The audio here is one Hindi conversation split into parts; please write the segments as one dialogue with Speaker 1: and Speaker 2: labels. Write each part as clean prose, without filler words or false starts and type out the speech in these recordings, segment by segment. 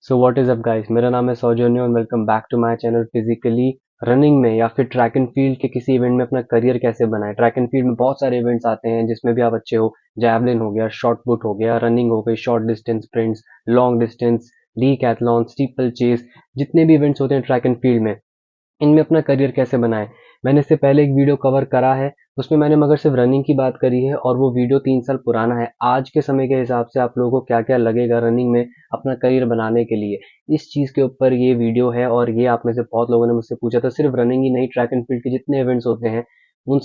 Speaker 1: So what is up guys, मेरा नाम है सौजन्य और welcome back to my channel. Physically running में या फिर ट्रैक एंड फील्ड के किसी इवेंट में अपना करियर कैसे बनाए। ट्रैक एंड फील्ड में बहुत सारे इवेंट्स आते हैं जिसमें भी आप अच्छे हो। जैवलिन हो गया, शॉट पुट हो गया, रनिंग हो गई, short distance sprints, long distance, decathlon, steeplechase, जितने भी इवेंट्स होते हैं ट्रैक एंड फील्ड में, इनमें अपना करियर कैसे बनाएं। मैंने इससे पहले एक वीडियो कवर करा है, उसमें मैंने मगर सिर्फ रनिंग की बात करी है और वो वीडियो 3 साल पुराना है। आज के समय के हिसाब से आप लोगों को क्या क्या लगेगा रनिंग में अपना करियर बनाने के लिए, इस चीज़ के ऊपर ये वीडियो है। और ये आप में से बहुत लोगों ने मुझसे पूछा था, सिर्फ रनिंग ही नहीं, ट्रैक एंड फील्ड के जितने इवेंट्स होते हैं उन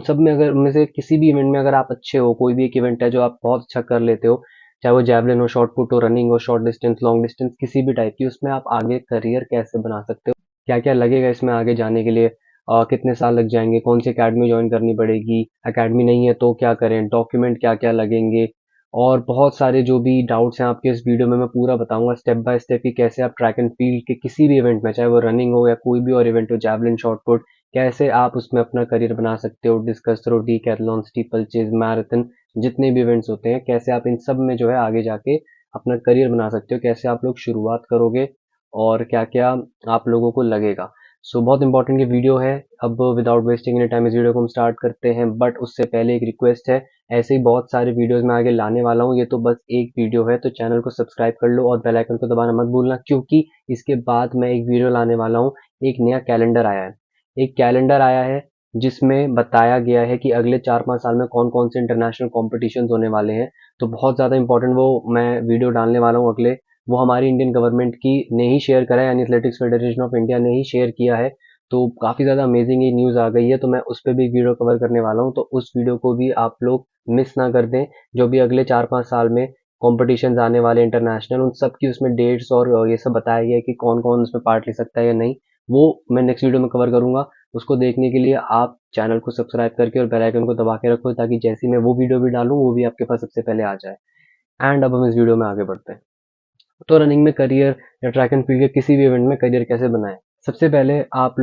Speaker 1: सब में अगर उनमें से किसी भी इवेंट में अगर आप अच्छे हो, कोई भी एक इवेंट है जो आप बहुत अच्छा कर लेते हो, चाहे वो जैवलिन हो, शॉर्ट पुट हो, रनिंग हो, शॉर्ट डिस्टेंस, लॉन्ग डिस्टेंस, किसी भी टाइप की, उसमें आप आगे करियर कैसे बना सकते हो, क्या क्या लगेगा इसमें आगे जाने के लिए, कितने साल लग जाएंगे, कौन सी एकेडमी ज्वाइन करनी पड़ेगी, एकेडमी नहीं है तो क्या करें, डॉक्यूमेंट क्या क्या लगेंगे, और बहुत सारे जो भी डाउट्स हैं आपके इस वीडियो में मैं पूरा बताऊंगा स्टेप बाय स्टेप कि कैसे आप ट्रैक एंड फील्ड के किसी भी इवेंट में, चाहे वो रनिंग हो या कोई भी और इवेंट हो, जैवलिन, शॉर्ट पुट, कैसे आप उसमें अपना करियर बना सकते हो। Discus throw, decathlon, steeplechase, marathon, जितने भी इवेंट्स होते हैं, कैसे आप इन सब में जो है आगे जाके अपना करियर बना सकते हो, कैसे आप लोग शुरुआत करोगे और क्या क्या आप लोगों को लगेगा। सो बहुत इंपॉर्टेंट ये वीडियो है। अब विदाउट वेस्टिंग एनी टाइम इस वीडियो को हम स्टार्ट करते हैं, बट उससे पहले एक रिक्वेस्ट है, ऐसे ही बहुत सारे वीडियोस मैं आगे लाने वाला हूँ, ये तो बस एक वीडियो है, तो चैनल को सब्सक्राइब कर लो और बेल आइकन को दबाना मत भूलना, क्योंकि इसके बाद मैं एक वीडियो लाने वाला हूँ। एक नया कैलेंडर आया है, एक कैलेंडर आया है जिसमें बताया गया है कि अगले 4-5 साल में कौन कौन से इंटरनेशनल कॉम्पिटिशन होने वाले हैं। तो बहुत ज़्यादा इंपॉर्टेंट वो मैं वीडियो डालने वाला हूँ अगले, वो हमारी इंडियन गवर्नमेंट की ने ही शेयर करा है, यानी एथलेटिक्स फेडरेशन ऑफ इंडिया ने ही शेयर किया है। तो काफ़ी ज़्यादा अमेजिंग ये न्यूज़ आ गई है, तो मैं उस पर भी एक वीडियो कवर करने वाला हूँ, तो उस वीडियो को भी आप लोग मिस ना कर दें। जो भी अगले 4-5 साल में कॉम्पिटिशन आने वाले इंटरनेशनल, उन सब की उसमें डेट्स और ये सब बताया गया है कि कौन कौन उसमें पार्ट ले सकता है या नहीं, वो मैं नेक्स्ट वीडियो में कवर करूंगा। उसको देखने के लिए आप चैनल को सब्सक्राइब करके और बेल आइकन को दबा के रखो, ताकि जैसी मैं वो वीडियो भी डालूं वो भी आपके पास सबसे पहले आ जाए। एंड अब हम इस वीडियो में आगे बढ़ते हैं। तो रनिंग में करियर या ट्रैक एंड फील्ड के किसी भी इवेंट में करियर कैसे बनाएं। सबसे पहले आप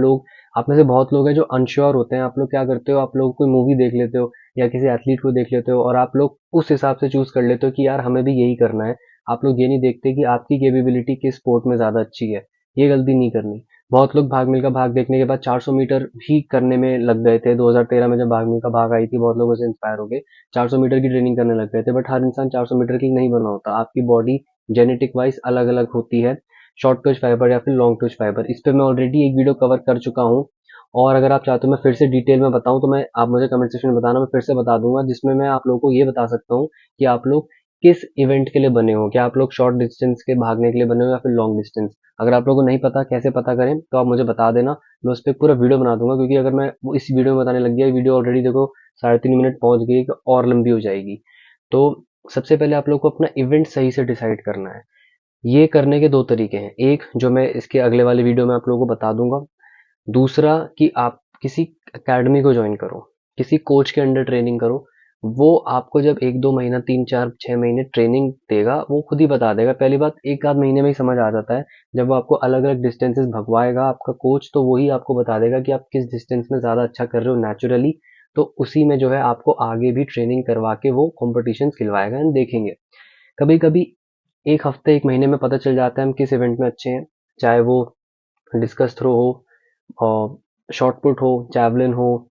Speaker 1: में से बहुत लोग हैं जो अनश्योर होते हैं। आप लोग क्या करते हो, आप लोग कोई मूवी देख लेते हो या किसी एथलीट को देख लेते हो और आप लोग उस हिसाब से चूज कर लेते हो कि यार हमें भी यही करना है। आप लोग ये नहीं देखते कि आपकी कैपेबिलिटी किस स्पोर्ट में ज्यादा अच्छी है। ये गलती नहीं करनी। बहुत लोग भाग मिल्खा भाग देखने के बाद 400 मीटर भी करने में लग गए थे। 2013 में जब भाग मिल्खा भाग आई थी, बहुत लोगों से इंस्पायर हो गए, 400 मीटर की ट्रेनिंग करने लग गए थे। बट हर इंसान 400 मीटर की नहीं बना होता। आपकी बॉडी जेनेटिक वाइज अलग अलग होती है, शॉर्ट ट्विच फाइबर या फिर लॉन्ग ट्विच फाइबर। इस पे मैं ऑलरेडी एक वीडियो कवर कर चुका हूँ, और अगर आप चाहते हो मैं फिर से डिटेल में बताऊं तो मैं, आप मुझे कमेंट सेक्शन में बताना, मैं फिर से बता दूंगा, जिसमें मैं आप लोगों को ये बता सकता हूँ कि आप लोग किस इवेंट के लिए बने हो। क्या आप लोग शॉर्ट डिस्टेंस के भागने के लिए बने हो या फिर लॉन्ग डिस्टेंस। अगर आप लोगों को नहीं पता कैसे पता करें तो आप मुझे बता देना, मैं उस पर पूरा वीडियो बना दूंगा। क्योंकि अगर मैं वो इस वीडियो में बताने लग गया, वीडियो ऑलरेडी देखो 3.5 मिनट पहुंच गई और लंबी हो जाएगी। तो सबसे पहले आप लोग को अपना इवेंट सही से डिसाइड करना है। ये करने के दो तरीके हैं, एक जो मैं इसके अगले वाले वीडियो में आप लोगों को बता दूंगा, दूसरा कि आप किसी एकेडमी को ज्वाइन करो, किसी कोच के अंडर ट्रेनिंग करो। वो आपको जब 1-2 महीना, 3-4-6 महीने ट्रेनिंग देगा, वो खुद ही बता देगा। पहली बात, 1 आध महीने में ही समझ आ जाता है। जब वो आपको अलग अलग डिस्टेंसेस भगवाएगा आपका कोच, तो वही आपको बता देगा कि आप किस डिस्टेंस में ज़्यादा अच्छा कर रहे हो नेचुरली। तो उसी में जो है आपको आगे भी ट्रेनिंग करवा के वो कॉम्पिटिशन खिलवाएगा, एंड देखेंगे। कभी कभी 1 हफ्ते 1 महीने में पता चल जाता है हम किस इवेंट में अच्छे हैं, चाहे वो डिस्कस थ्रो हो, और शॉर्ट पुट हो, जैवलिन हो,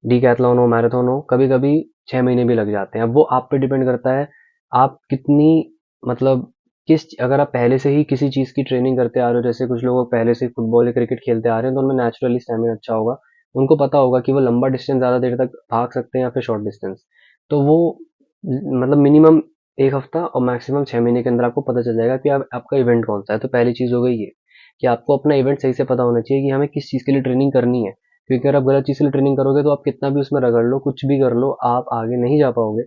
Speaker 1: डीकैथलॉन हो, मैराथन हो। कभी कभी 6 महीने भी लग जाते हैं। अब वो आप पे डिपेंड करता है, आप कितनी, मतलब किस, अगर आप पहले से ही किसी चीज़ की ट्रेनिंग करते आ रहे हो, जैसे कुछ लोग पहले से फुटबॉल या क्रिकेट खेलते आ रहे हैं, तो उनमें नेचुरली स्टेमिना अच्छा होगा। उनको पता होगा कि वो लंबा डिस्टेंस ज़्यादा देर तक भाग सकते हैं या फिर शॉर्ट डिस्टेंस। तो वो मतलब मिनिमम 1 हफ्ता और मैक्सिमम 6 महीने के अंदर आपको पता चल जाएगा कि आपका इवेंट कौन सा है। तो पहली चीज़ हो गई ये कि आपको अपना इवेंट सही से पता होना चाहिए कि हमें किस चीज़ के लिए ट्रेनिंग करनी है। क्योंकि अगर आप गलत चीज़ के लिए ट्रेनिंग करोगे तो आप कितना भी उसमें रगड़ लो, कुछ भी कर लो, आप आगे नहीं जा पाओगे।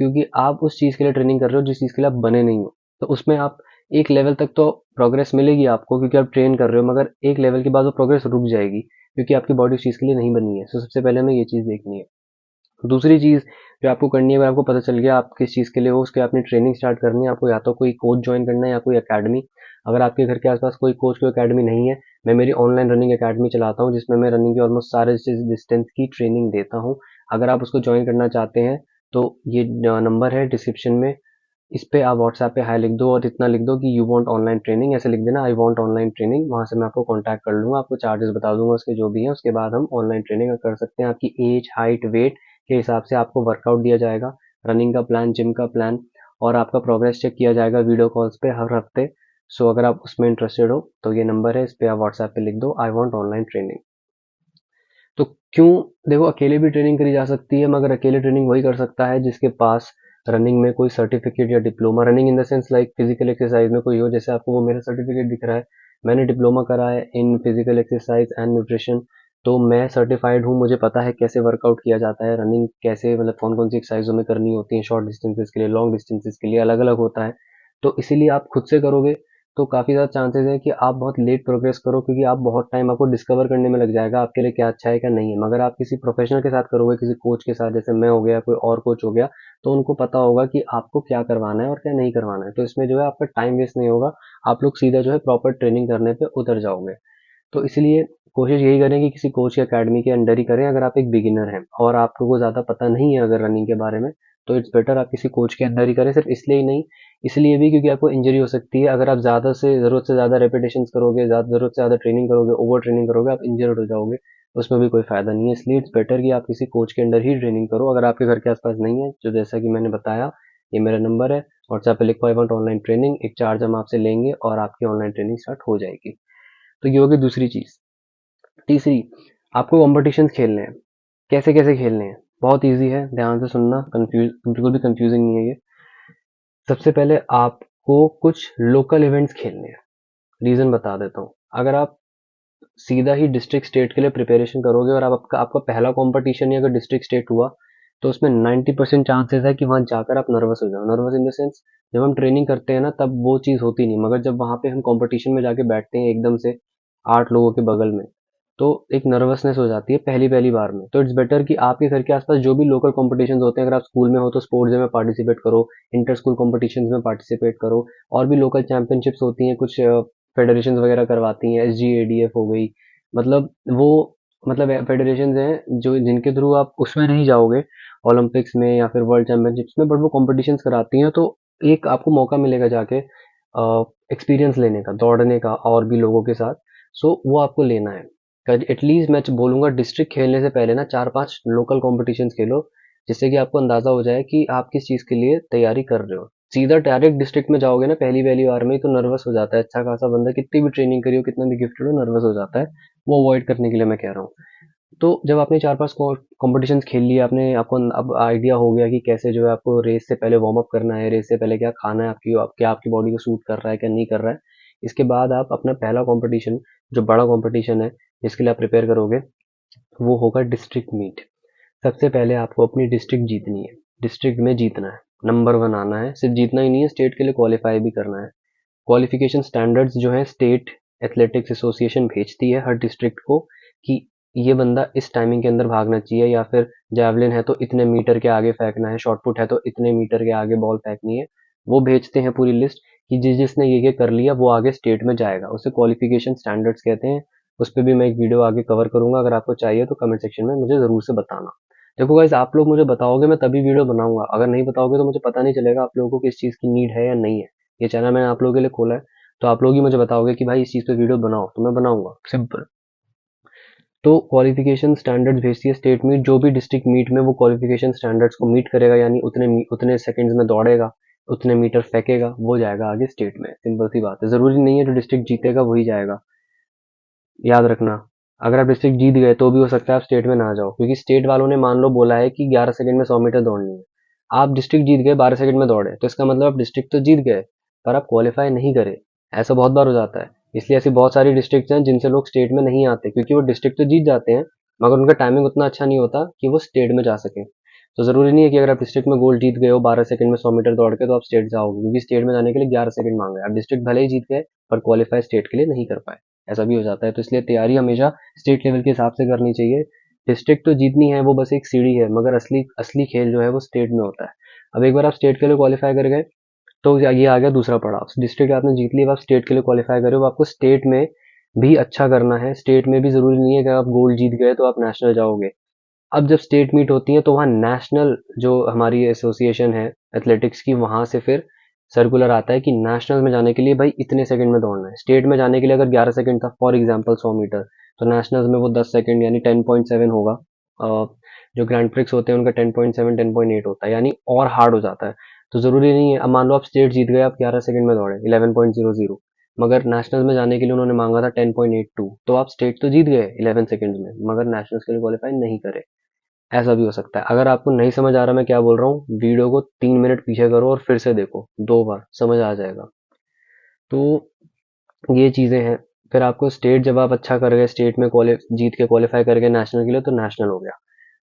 Speaker 1: क्योंकि आप उस चीज़ के लिए ट्रेनिंग कर रहे हो जिस चीज़ के लिए आप बने नहीं हो। तो उसमें आप एक लेवल तक तो प्रोग्रेस मिलेगी आपको, क्योंकि आप ट्रेन कर रहे हो, मगर एक लेवल के बाद वो प्रोग्रेस रुक जाएगी, क्योंकि आपकी बॉडी उस चीज़ के लिए नहीं बनी है। तो सबसे पहले हमें ये चीज़ देखनी है। दूसरी चीज़ जो आपको करनी है, अगर आपको पता चल गया आप किस चीज़ के लिए हो, उसके अपनी ट्रेनिंग स्टार्ट करनी है। आपको या तो कोई कोच ज्वाइन करना है या कोई एकेडमी। अगर आपके घर के आसपास कोई कोच, कोई एकेडमी नहीं है, मैं मेरी ऑनलाइन रनिंग एकेडमी चलाता हूँ, जिसमें मैं रनिंग के ऑलमोस्ट सारे डिस्टेंस की ट्रेनिंग देता हूँ। अगर आप उसको ज्वाइन करना चाहते हैं तो ये नंबर है डिस्क्रिप्शन में, इस पे आप व्हाट्सएप पे हाई लिख दो और इतना लिख दो कि यू वांट ऑनलाइन ट्रेनिंग, ऐसे लिख देना आई वांट ऑनलाइन ट्रेनिंग। वहाँ से मैं आपको कांटेक्ट कर लूँगा, आपको चार्जेस बता दूंगा उसके जो भी हैं, उसके बाद हम ऑनलाइन ट्रेनिंग कर सकते हैं। आपकी एज, हाइट, वेट के हिसाब से आपको वर्कआउट दिया जाएगा, रनिंग का प्लान, जिम का प्लान, और आपका प्रोग्रेस चेक किया जाएगा वीडियो कॉल्स पे हर हफ्ते। सो अगर आप उसमें इंटरेस्टेड हो तो ये नंबर है, इस पे आप व्हाट्सएप पे लिख दो आई वांट ऑनलाइन ट्रेनिंग। तो क्यों, देखो अकेले भी ट्रेनिंग करी जा सकती है, मगर अकेले ट्रेनिंग वही कर सकता है जिसके पास रनिंग में कोई सर्टिफिकेट या diploma, running in the sense like physical exercise में कोई हो, जैसे आपको वो मेरा सर्टिफिकेट दिख रहा है, मैंने डिप्लोमा करा है in physical exercise and nutrition, तो मैं सर्टिफाइड हूँ, मुझे पता है कैसे वर्कआउट किया जाता है, रनिंग कैसे, मतलब कौन कौन सी एक्सरसाइजों में करनी होती है, शॉर्ट डिस्टेंसेस के लिए, लॉन्ग डिस्टेंसेस के लिए अलग अलग होता है। तो इसीलिए आप खुद से करोगे तो काफ़ी ज़्यादा चांसेस है कि आप बहुत लेट प्रोग्रेस करो, क्योंकि आप बहुत टाइम आपको डिस्कवर करने में लग जाएगा आपके लिए क्या अच्छा है क्या नहीं है। मगर आप किसी प्रोफेशनल के साथ करोगे, किसी कोच के साथ, जैसे मैं हो गया, कोई और कोच हो गया, तो उनको पता होगा कि आपको क्या करवाना है और क्या नहीं करवाना है, तो इसमें जो है आपका टाइम वेस्ट नहीं होगा, आप लोग सीधा जो है प्रॉपर ट्रेनिंग करने पे उतर जाओगे। तो इसलिए कोशिश यही करें कि किसी कोच या अकेडमी के अंडर ही करें। अगर आप एक बिगिनर हैं और आपको को ज़्यादा पता नहीं है अगर रनिंग के बारे में, तो इट्स बेटर आप किसी कोच के अंदर ही करें। सिर्फ इसलिए ही नहीं, इसलिए भी क्योंकि आपको इंजरी हो सकती है अगर आप ज़्यादा से ज़रूरत से ज़्यादा रेपिटेशंस करोगे, ज़रूरत से ज़्यादा ट्रेनिंग करोगे, ओवर ट्रेनिंग करोगे, आप इंजर्ड हो जाओगे, उसमें भी कोई फ़ायदा नहीं है। इसलिए इट्स बेटर कि आप किसी कोच के अंडर ही ट्रेनिंग करो। अगर आपके घर के आसपास नहीं है, जो जैसा कि मैंने बताया, ये मेरा नंबर है, व्हाट्सएप पे लिखो आई वांट ऑनलाइन ट्रेनिंग, एक चार्ज हम आपसे लेंगे और आपकी ऑनलाइन ट्रेनिंग स्टार्ट हो जाएगी। तो ये होगी दूसरी चीज़। तीसरी, आपको कॉम्पिटिशन्स खेलने हैं। कैसे कैसे खेलने हैं, बहुत इजी है, ध्यान से सुनना, कंफ्यूज बिल्कुल भी कंफ्यूजिंग नहीं है ये। सबसे पहले आपको कुछ लोकल इवेंट्स खेलने हैं। रीजन बता देता हूँ। अगर आप सीधा ही डिस्ट्रिक्ट स्टेट के लिए प्रिपरेशन करोगे और आप आपका पहला कंपटीशन ही अगर डिस्ट्रिक्ट स्टेट हुआ, तो उसमें 90% चांसेस है कि वहां जाकर आप नर्वस हो जाओ। नर्वस इन द सेंस, जब हम ट्रेनिंग करते हैं ना तब वो चीज़ होती नहीं, मगर जब वहां पे हम कंपटीशन में जाके बैठते हैं एकदम से 8 लोगों के बगल में, तो एक नर्वसनेस हो जाती है पहली पहली बार में। तो इट्स बेटर कि आपके घर के आसपास जो भी लोकल कॉम्पिटिशन्स होते हैं, अगर आप स्कूल में हो तो स्पोर्ट्स डे में पार्टिसिपेट करो, इंटर स्कूल कॉम्पिटिशन्स में पार्टिसिपेट करो, और भी लोकल चैंपियनशिप्स होती हैं, कुछ फेडरेशन वगैरह करवाती हैं, SGADF हो गई, मतलब वो, मतलब फेडरेशन हैं जो जिनके थ्रू आप उसमें नहीं जाओगे ओलंपिक्स में या फिर वर्ल्ड चैंपियनशिप्स में, बट वो कॉम्पिटिशन्स कराती हैं, तो एक आपको मौका मिलेगा जाके एक्सपीरियंस लेने का, दौड़ने का और भी लोगों के साथ। सो वो आपको लेना है। एटलीस्ट मैं बोलूंगा डिस्ट्रिक्ट खेलने से पहले ना 4-5 लोकल कॉम्पिटिशन्स खेलो, जिससे कि आपको अंदाजा हो जाए कि आप किस चीज़ के लिए तैयारी कर रहे हो। सीधा डायरेक्ट डिस्ट्रिक्ट में जाओगे ना पहली पहली बार में ही, तो नर्वस हो जाता है अच्छा खासा बंदा, कितनी भी ट्रेनिंग करी हो, कितना भी गिफ्टेड हो, नर्वस हो जाता है। वो अवॉइड करने के लिए मैं कह रहा हूँ। तो जब आपने 4-5 कॉम्पिटिशन्स खेल लिए, आपने आपको अब आइडिया हो गया कि कैसे जो है आपको रेस से पहले वार्म अप करना है, रेस से पहले क्या खाना है, क्या आपकी बॉडी को सूट कर रहा है क्या नहीं कर रहा है। इसके बाद आप अपना पहला कंपटीशन, जो बड़ा कंपटीशन है जिसके लिए आप प्रिपेयर करोगे, वो होगा डिस्ट्रिक्ट मीट। सबसे पहले आपको अपनी डिस्ट्रिक्ट जीतनी है, डिस्ट्रिक्ट में जीतना है, नंबर 1 आना है। सिर्फ जीतना ही नहीं है, स्टेट के लिए क्वालिफाई भी करना है। क्वालिफिकेशन स्टैंडर्ड्स जो है स्टेट एथलेटिक्स एसोसिएशन भेजती है हर डिस्ट्रिक्ट को, कि ये बंदा इस टाइमिंग के अंदर भागना चाहिए, या फिर जैवलिन है तो इतने मीटर के आगे फेंकना है, शॉर्ट पुट है तो इतने मीटर के आगे बॉल फेंकनी है। वो भेजते हैं पूरी लिस्ट कि जिसने ये कर लिया वो आगे स्टेट में जाएगा, उसे क्वालिफिकेशन स्टैंडर्ड्स कहते हैं। उस पर भी मैं एक वीडियो आगे कवर करूंगा, अगर आपको चाहिए तो कमेंट सेक्शन में मुझे ज़रूर से बताना। देखो गाइज, आप लोग मुझे बताओगे मैं तभी वीडियो बनाऊंगा, अगर नहीं बताओगे तो मुझे पता नहीं चलेगा आप लोगों को किस चीज़ की नीड है या नहीं है। ये चैनल मैंने आप लोगों के लिए खोला है, तो आप लोग ही मुझे बताओगे कि भाई इस चीज़ पे वीडियो बनाओ, तो मैं बनाऊंगा, सिंपल। तो क्वालिफिकेशन स्टैंडर्ड्स भेजती है स्टेट मीट, जो भी डिस्ट्रिक्ट मीट में वो क्वालिफिकेशन स्टैंडर्ड्स को मीट करेगा, यानी उतने सेकंड्स में दौड़ेगा, उतने मीटर फेंकेगा, वो जाएगा आगे स्टेट में। सिंपल सी बात है, ज़रूरी नहीं है जो डिस्ट्रिक्ट जीतेगा वही जाएगा, याद रखना। अगर आप डिस्ट्रिक्ट जीत गए तो भी हो सकता है आप स्टेट में ना जाओ, क्योंकि स्टेट वालों ने मान लो बोला है कि 11 सेकंड में 100 मीटर दौड़नी है। आप डिस्ट्रिक्ट जीत गए, 12 सेकंड में दौड़े, तो इसका मतलब आप डिस्ट्रिक्ट तो जीत गए पर आप क्वालिफाई नहीं करे। ऐसा बहुत बार हो जाता है। इसलिए ऐसी बहुत सारी डिस्ट्रिक्ट हैं जिनसे लोग स्टेट में नहीं आते, क्योंकि वो डिस्ट्रिक्ट तो जीत जाते हैं मगर उनका टाइमिंग उतना अच्छा नहीं होता कि वो स्टेट में जा सके। तो जरूरी नहीं है कि अगर आप डिस्ट्रिक्ट में गोल्ड जीत गए हो 12 सेकंड में 100 मीटर दौड़ के, तो आप स्टेट जाओगे, क्योंकि स्टेट में जाने के लिए 11 सेकंड मांगे, आप डिस्ट्रिक्ट भले ही जीत गए पर क्वालिफाई स्टेट के लिए नहीं कर पाए। ऐसा भी हो जाता है। तो इसलिए तैयारी हमेशा स्टेट लेवल के हिसाब से करनी चाहिए। डिस्ट्रिक्ट तो जीतनी है, वो बस एक सीढ़ी है, मगर असली असली खेल जो है वो स्टेट में होता है। अब एक बार आप स्टेट के लिए क्वालिफाई कर गए, तो ये आ गया दूसरा पड़ाव। डिस्ट्रिक्ट आपने जीत ली, अब आप स्टेट के लिए क्वालिफाई करे हो, आपको स्टेट में भी अच्छा करना है। स्टेट में भी जरूरी नहीं है कि आप गोल्ड जीत गए तो आप नेशनल जाओगे। अब जब स्टेट मीट होती है तो वहाँ नेशनल जो हमारी एसोसिएशन है एथलेटिक्स की, वहां से फिर सर्कुलर आता है कि नेशनल में जाने के लिए भाई इतने सेकंड में दौड़ना है। स्टेट में जाने के लिए अगर 11 सेकंड था फॉर एग्जांपल 100 मीटर, तो नेशनल्स में वो 10 सेकंड यानी 10.7 होगा। जो ग्रैंड प्रिक्स होते हैं उनका 10.7 10.8 होता है, यानी और हार्ड हो जाता है। तो जरूरी नहीं है, अब मान लो आप स्टेट जीत गए, आप 11 सेकंड में दौड़े 11.00, मगर नेशनल में जाने के लिए उन्होंने मांगा था 10.82, तो आप स्टेट तो जीत गए 11 सेकंड में, मगर नेशनल्स के लिए क्वालिफाई नहीं करे। ऐसा भी हो सकता है। अगर आपको नहीं समझ आ रहा मैं क्या बोल रहा हूँ, वीडियो को 3 मिनट पीछे करो और फिर से देखो 2 बार, समझ आ जाएगा। तो ये चीजें हैं। फिर आपको स्टेट, जब आप अच्छा कर गए स्टेट में जीत के क्वालिफाई कर गए नेशनल के लिए, तो नेशनल हो गया।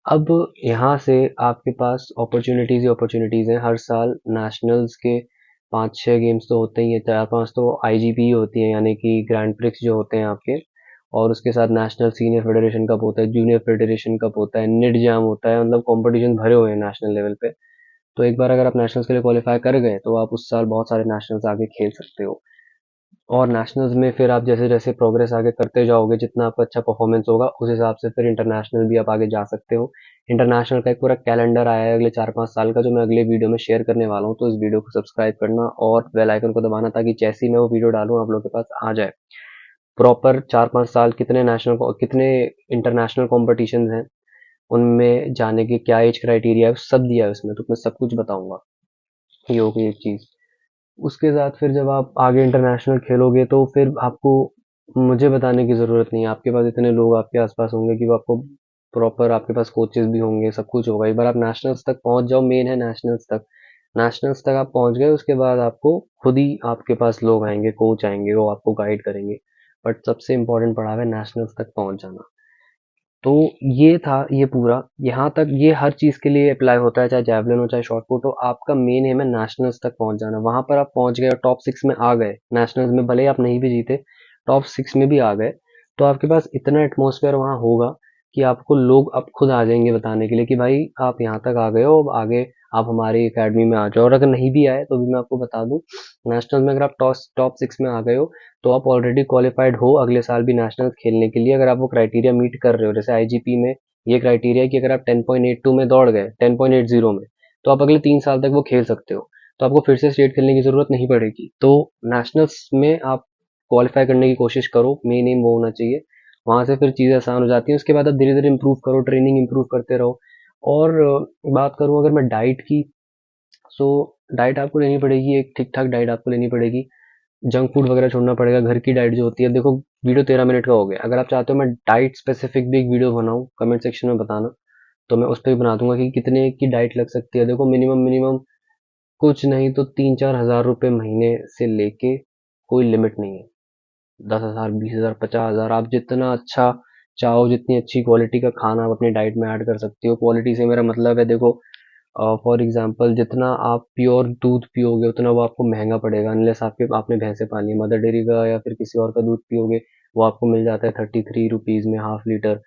Speaker 1: अब यहाँ से आपके पास अपॉर्चुनिटीज ही अपॉर्चुनिटीज हैं। हर साल नेशनल्स के 5-6 गेम्स तो होते ही है, 4-5 तो आईजीपी होती है, यानी कि ग्रैंड प्रिक्स जो होते हैं आपके। और उसके साथ नेशनल सीनियर फेडरेशन कप होता है, जूनियर फेडरेशन कप होता है, निड जाम होता है, मतलब कंपटीशन भरे हुए हैं नेशनल लेवल पे। तो एक बार अगर आप नेशनल्स के लिए क्वालिफाई कर गए, तो आप उस साल बहुत सारे नेशनल्स आगे खेल सकते हो। और नेशनल्स में फिर आप जैसे जैसे प्रोग्रेस आगे करते जाओगे, जितना आपका अच्छा परफॉर्मेंस होगा उस हिसाब से फिर इंटरनेशनल भी आप आगे जा सकते हो। इंटरनेशनल का एक पूरा कैलेंडर आया है अगले 4-5 साल का, जो मैं अगले वीडियो में शेयर करने वाला हूँ। तो इस वीडियो को सब्सक्राइब करना और बेल आइकन को दबाना, ताकि जैसे ही मैं वो वीडियो डालूँ आप लोग के पास आ जाए। प्रॉपर 4-5 साल कितने नेशनल कितने इंटरनेशनल कॉम्पिटिशन हैं, उनमें जाने के क्या एज क्राइटेरिया है, सब दिया है उसमें, तो मैं सब कुछ बताऊंगा। ये हो गई एक चीज। उसके साथ फिर जब आप आगे इंटरनेशनल खेलोगे, तो फिर आपको मुझे बताने की ज़रूरत नहीं है, आपके पास इतने लोग आपके आसपास होंगे कि वो आपको प्रॉपर, आपके पास कोचेस भी होंगे, सब कुछ होगा। एक बार आप नेशनल्स तक पहुंच जाओ, मेन है नेशनल्स तक। नेशनल्स तक आप पहुंच गए, उसके बाद आपको खुद ही आपके पास लोग आएंगे, कोच आएंगे, वो आपको गाइड करेंगे। बट सबसे इम्पोर्टेंट पड़ाव है नेशनल्स तक पहुंच जाना। तो ये था ये पूरा, यहाँ तक ये हर चीज के लिए अप्लाई होता है, चाहे जैवलिन हो चाहे शॉर्ट पुट हो। आपका मेन एम है नेशनल्स तक पहुंच जाना। वहां पर आप पहुंच गए और टॉप 6 में आ गए नेशनल्स में, भले ही आप नहीं भी जीते, टॉप 6 में भी आ गए, तो आपके पास इतना एटमोसफेयर वहां होगा कि आपको लोग अब खुद आ जाएंगे बताने के लिए कि भाई आप यहाँ तक आ गए हो, अब आगे आप हमारी एकेडमी में आ जाओ। और अगर नहीं भी आए तो भी मैं आपको बता दूं, नेशनल में अगर आप टॉप 6 में आ गए हो, तो आप ऑलरेडी क्वालिफाइड हो अगले साल भी नेशनल खेलने के लिए, अगर आप वो क्राइटेरिया मीट कर रहे हो। जैसे आईजीपी में ये क्राइटेरिया है कि अगर आप 10.82 में दौड़ गए, 10.80 में, तो आप अगले 3 साल तक वो खेल सकते हो। तो आपको फिर से स्टेट खेलने की जरूरत नहीं पड़ेगी। तो नेशनल्स में आप क्वालिफाई करने की कोशिश करो, मेन एम वो होना चाहिए। वहां से फिर चीजें आसान हो जाती हैं, उसके बाद आप धीरे धीरे इंप्रूव करो, ट्रेनिंग इंप्रूव करते रहो। और बात करूं अगर मैं डाइट की, सो डाइट आपको लेनी पड़ेगी, एक ठीक ठाक डाइट आपको लेनी पड़ेगी। जंक फूड वगैरह छोड़ना पड़ेगा, घर की डाइट जो होती है। देखो वीडियो 13 मिनट का हो गया, अगर आप चाहते हो मैं डाइट स्पेसिफिक भी एक वीडियो बनाऊं, कमेंट सेक्शन में बताना, तो मैं उस पर भी बना दूंगा कि कितने की डाइट लग सकती है। देखो मिनिमम मिनिमम कुछ नहीं तो 3-4 हज़ार रुपये महीने से लेके कोई लिमिट नहीं है। 10 हज़ार, 20 हज़ार, 50 हज़ार, आप जितना अच्छा चाहो, जितनी अच्छी क्वालिटी का खाना आप अपनी डाइट में ऐड कर सकते हो। क्वालिटी से मेरा मतलब है, देखो फॉर एग्जाम्पल जितना आप प्योर दूध पियोगे उतना वो आपको महंगा पड़ेगा, अनलेस आपने भैंसे पाली है। मदर डेयरी का या फिर किसी और का दूध पियोगे, वो आपको मिल जाता है 33 रुपीज में हाफ लीटर।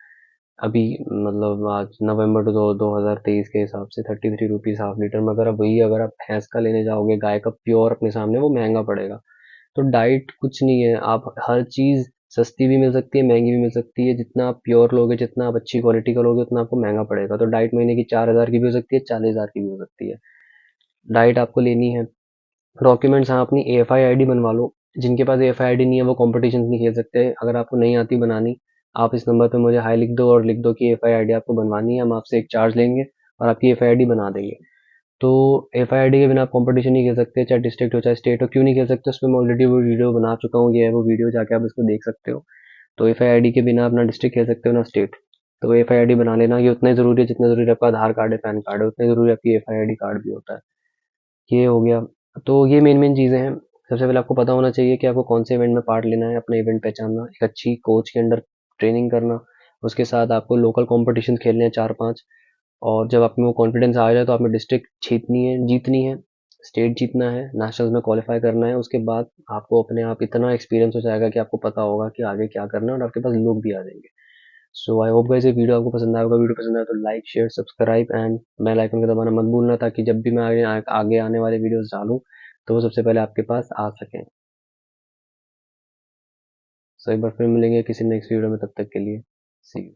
Speaker 1: अभी मतलब आज नवंबर 2023 के हिसाब से 33 रुपीज हाफ लीटर में। अगर आप भैंस का लेने जाओगे, गाय का प्योर अपने सामने, वो महंगा पड़ेगा। तो डाइट कुछ नहीं है, आप हर चीज सस्ती भी मिल सकती है, महंगी भी मिल सकती है। जितना आप प्योर लोगे, जितना आप अच्छी क्वालिटी का लोगे, उतना आपको महंगा पड़ेगा। तो डाइट महीने की 4 हज़ार की भी हो सकती है, 40 हज़ार की भी हो सकती है। डाइट आपको लेनी है। डॉक्यूमेंट्स, हाँ, अपनी एएफआई आईडी बनवा लो। जिनके पास एएफआई आईडी नहीं है वो कॉम्पिटिशन नहीं खेल सकते। अगर आपको नहीं आती बनानी, आप इस नंबर पे मुझे हाई लिख दो और लिख दो कि एएफआई आईडी आपको बनवानी है, हम आपसे एक चार्ज लेंगे और आपकी एएफआई आईडी बना देंगे। तो एफ आई आई डी के बिना आप कॉम्पिटिशन नहीं खेल सकते, चाहे डिस्ट्रिक्ट हो चाहे स्टेट हो। क्यों नहीं खेल सकते, उस पर मैं ऑलरेडी वो वीडियो बना चुका हूँ, ये है वो वीडियो, जाके आप इसको देख सकते हो। तो एफ आई आई डी के बिना अपना डिस्ट्रिक्ट खेल सकते हो ना स्टेट। तो एफ आई आई डी बना लेना, ये उतना ही जरूरी है जितना जरूरी आपका आधार कार्ड है, पैन कार्ड है, उतना ही जरूरी आपकी F I I D card भी होता है। ये हो गया। तो ये मेन मेन चीजें हैं। सबसे पहले आपको पता होना चाहिए कि आपको कौन से इवेंट में पार्ट लेना है, अपना इवेंट पहचानना, एक अच्छी कोच के अंडर ट्रेनिंग करना। उसके साथ आपको लोकल कॉम्पिटिशन खेलने हैं 4-5। और जब आप में वो कॉन्फिडेंस आ जाए, तो आप में डिस्ट्रिक्ट जीतनी है, स्टेट जीतना है, नेशनल्स में क्वालिफाई करना है। उसके बाद आपको अपने आप इतना एक्सपीरियंस हो जाएगा कि आपको पता होगा कि आगे क्या करना है, और आपके पास लोग भी आ जाएंगे। सो आई होप गाइस ये वीडियो आपको पसंद आएगा। वीडियो पसंद आया तो like share subscribe and bell icon का दबाना मत भूलना, ताकि जब भी मैं आगे आने वाले वीडियोस डालूं, तो वो सबसे पहले आपके पास आ सकें। सो एक बार फिर मिलेंगे किसी नेक्स्ट वीडियो में, तब तक के लिए सी यू।